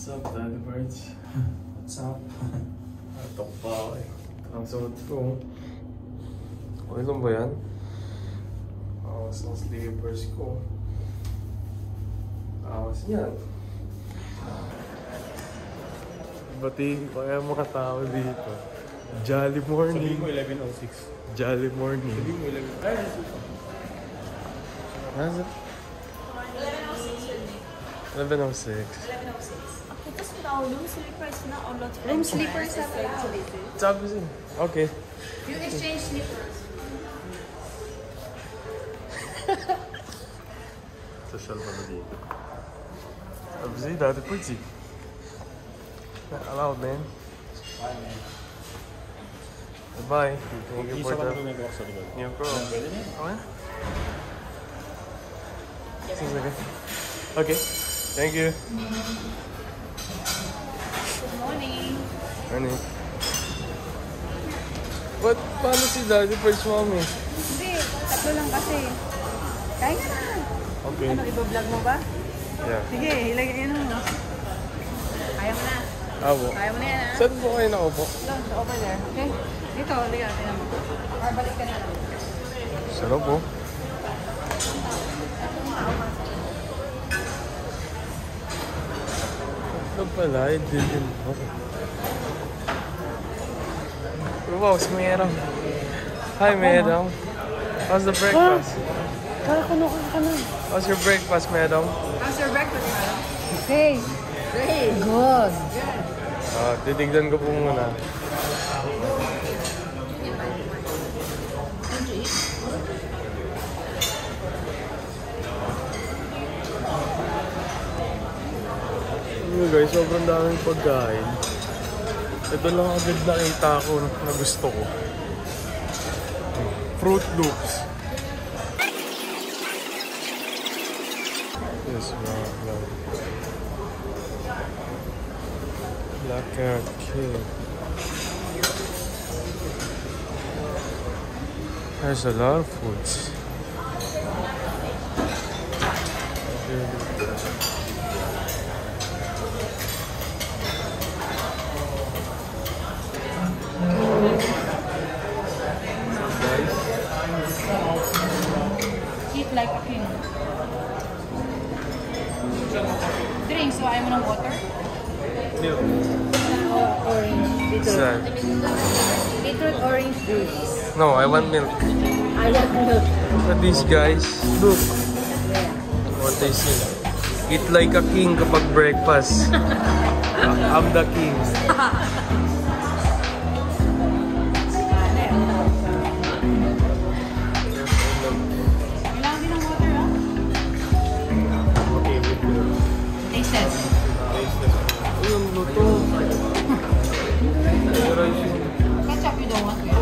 What's up, Daddy Birds? What's up? Atok pa ako eh. Ito ang suot ko. Okay lang ba yan? Awas ng slippers ko. Awas yan. Batiin ko kaya mga tao dito. Jolly morning. Sabihin mo 11:06. Jolly morning. Sabihin mo 11:06. Ay, Nasa? 11:06. 11:06. Tapos now, room sleepers na or not? Room sleepers na pala. Sabi siya. Okay. You exchange sleepers. Social pa na dito. Sabi siya, dati po siya. Not allowed, man. Bye, man. Bye. Thank you for Isa ka na the tumagawa sa likod. new pro. Pwede na yun. Okay? Sige. Okay. Thank you. Good morning. Ano? Ba't paano si Daddy First Mommy? Hindi, tatlo lang kasi. Kaya na. Okay. Ano, iba-vlog mo ba? Yeah. Sige, ilagay mo. Kaya mo na. Abo. Kaya mo na yan, ha? Saan po kayo nakaupo? Doon, over there. Okay? Dito, liga. Tingnan mo. Or balik ka na lang. Sarap po. Ito pala, din mo. Wow, si Mayroong. Hi, Mayroong. How's the breakfast? Kala ko nukang ka na. How's your breakfast, Mayroong? How's your breakfast, madam? Okay. Great. Good. Titignan ko po muna. Guys, sobrang daming pagkain. Ito lang agad nakita ko na gusto ko. Fruit Loops. Yes, Black Carrot Cake. There's a lot of foods. Eat like a king. Drink, so ayaw mo ng water? Orange. What's that? Beetroot orange juice. No, I want milk. I want milk. But these guys, look. What they say. Eat like a king kapag breakfast. I'm the king. Kailangan din ng water, ha? Okay, with milk. Taste test. Ayun, luto. Ketchup you don't want, kuya?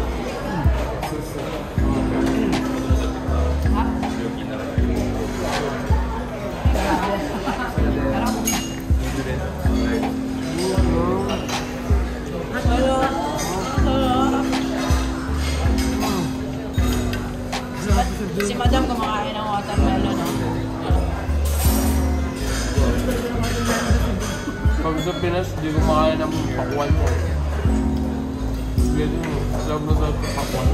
Ha? Si Madam kumakain ng watermelon, no? Pag sa Pinas, di kumakain ng pakwan mo. Ganyan mo. Alam mo sa pakwan.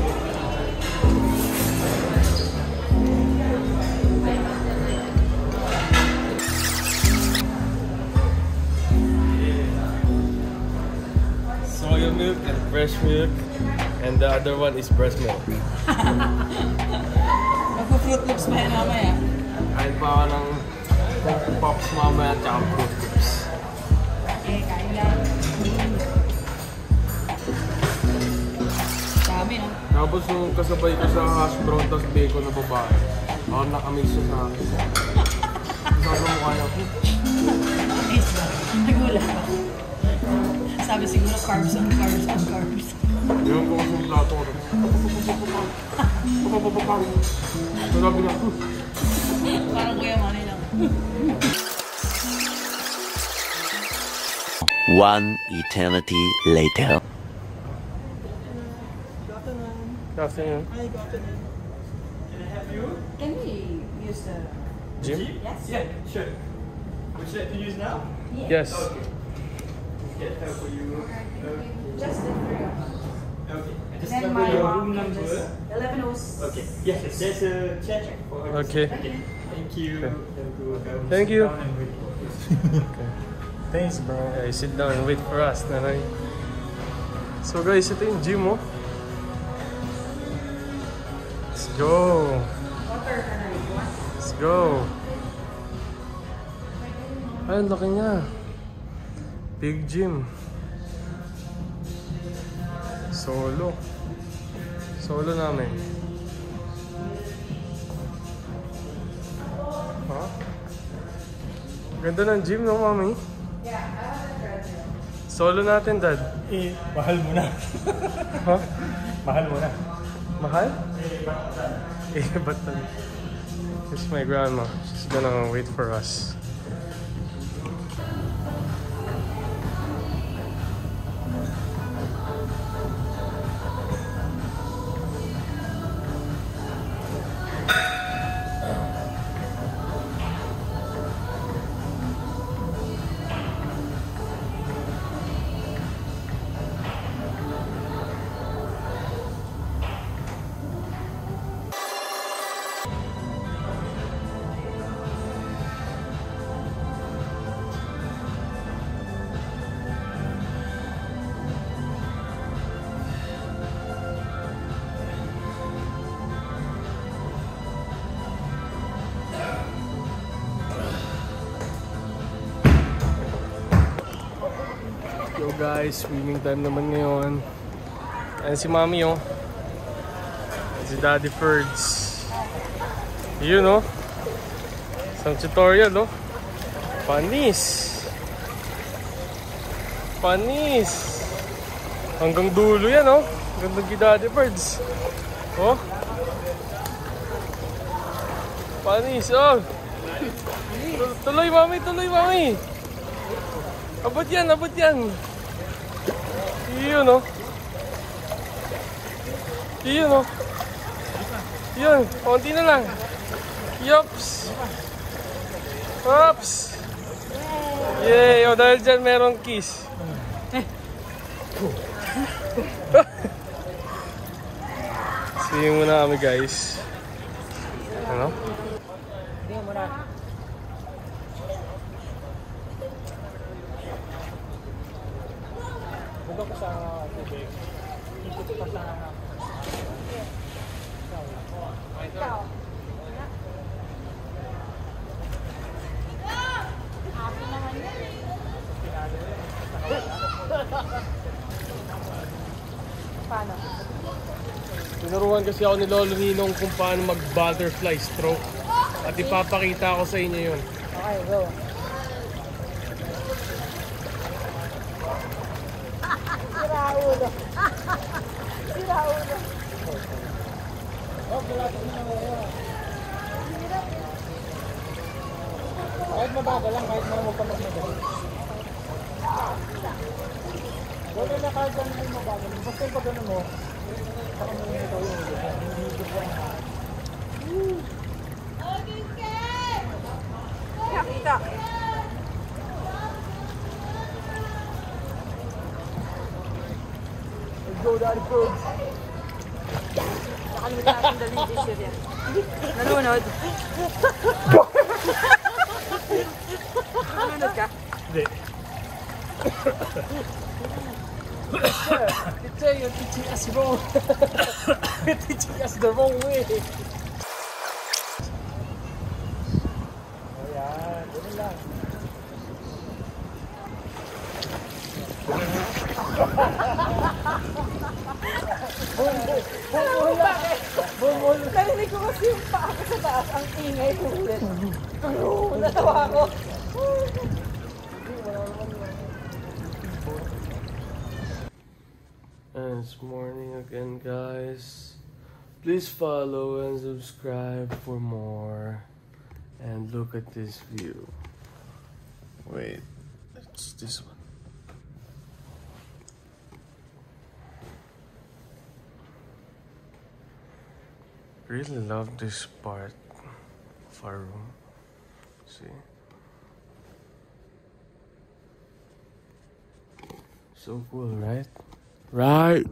Soya milk and fresh milk. And the other one is breast milk. Mag-fruit loops pa yan mamaya. Kain pa ako ng pops mamaya at saka fruit loops. Okay, kain lang. Dami, no? Tapos nung kasabay ko sa hash brown tas bacon na babae, ako nakamiss siya sa akin. Sabi mo kaya ko. Is ba? Nagulat ba? Sabi siguro carbs on carbs on carbs. Yung kung sa plato ko. Sabi na, Parang Kuya Manny lang. One eternity later. afternoon. Hi, good afternoon. Can I have you? Can we use the... Gym? Yes? Yeah, sure. Would you like to use now? Yes. Get help for you. Just the three of us. Okay. And just Then remember my your mom room can number. just 11:06. Okay. Yes, yes. There's a chair for her. Okay. Okay. Thank you. Okay. Thank you. Sit down and wait. Okay. Thanks, bro. Okay, sit down and wait for us, nanay. So guys, ito yung gym, oh. Let's go. Water ka na rin. Let's go. Ay, ang laki niya. Big gym. Solo. Solo namin. Ha? Ganda ng gym, no, mami? Solo natin, dad. Eh, mahal mo na. Ha? Mahal mo na. Mahal? But this is my grandma. She's gonna wait for us. Yo guys, swimming time naman ngayon. Ayan si Mami, oh. Ayan si Daddy Ferds. Yun, oh. Isang tutorial, oh. Panis. Panis. Hanggang dulo yan, oh. Gandang kay Daddy Ferds. Oh. Panis, oh. Tuloy, Mami, tuloy, Mami. Abot yan, abot yan. Yun, oh. Yun, oh. Yun, konti na lang. Yops. Ops. Yay, oh, dahil dyan merong kiss. See muna kami, guys. Ano? Hindi mo na. Huwag ko sa tubig. Ikot pa sa... Ikaw. Happy naman yan. Paano? Tinuruan kasi ako ni Lolo Ninong kung paano mag-butterfly stroke. At ipapakita ko sa inyo yun. Okay, go. Sira ulo. Sira ulo. Kahit mabagal lang, kahit mo ka magmadali. Wala na kahit ano yung mabagal. Basta yung pag ano mo, saka mo yung ito yung ulo. Hindi ko Nakita. Let's go, Daddy Frogs! Nakalimutan natin dalhin yung tissue yan. Nalunod. Nalunod ka? Hindi. Teacher, you're teaching us wrong. You're teaching us the wrong way. Ayan, ganun lang. Narinig ko kasi yung paa ko sa taas. Ang ingay ko ulit. Natawa ko. And it's morning again, guys. Please follow and subscribe for more. And look at this view. Wait, it's this one. Really love this part of our room. See? So cool, right? Right.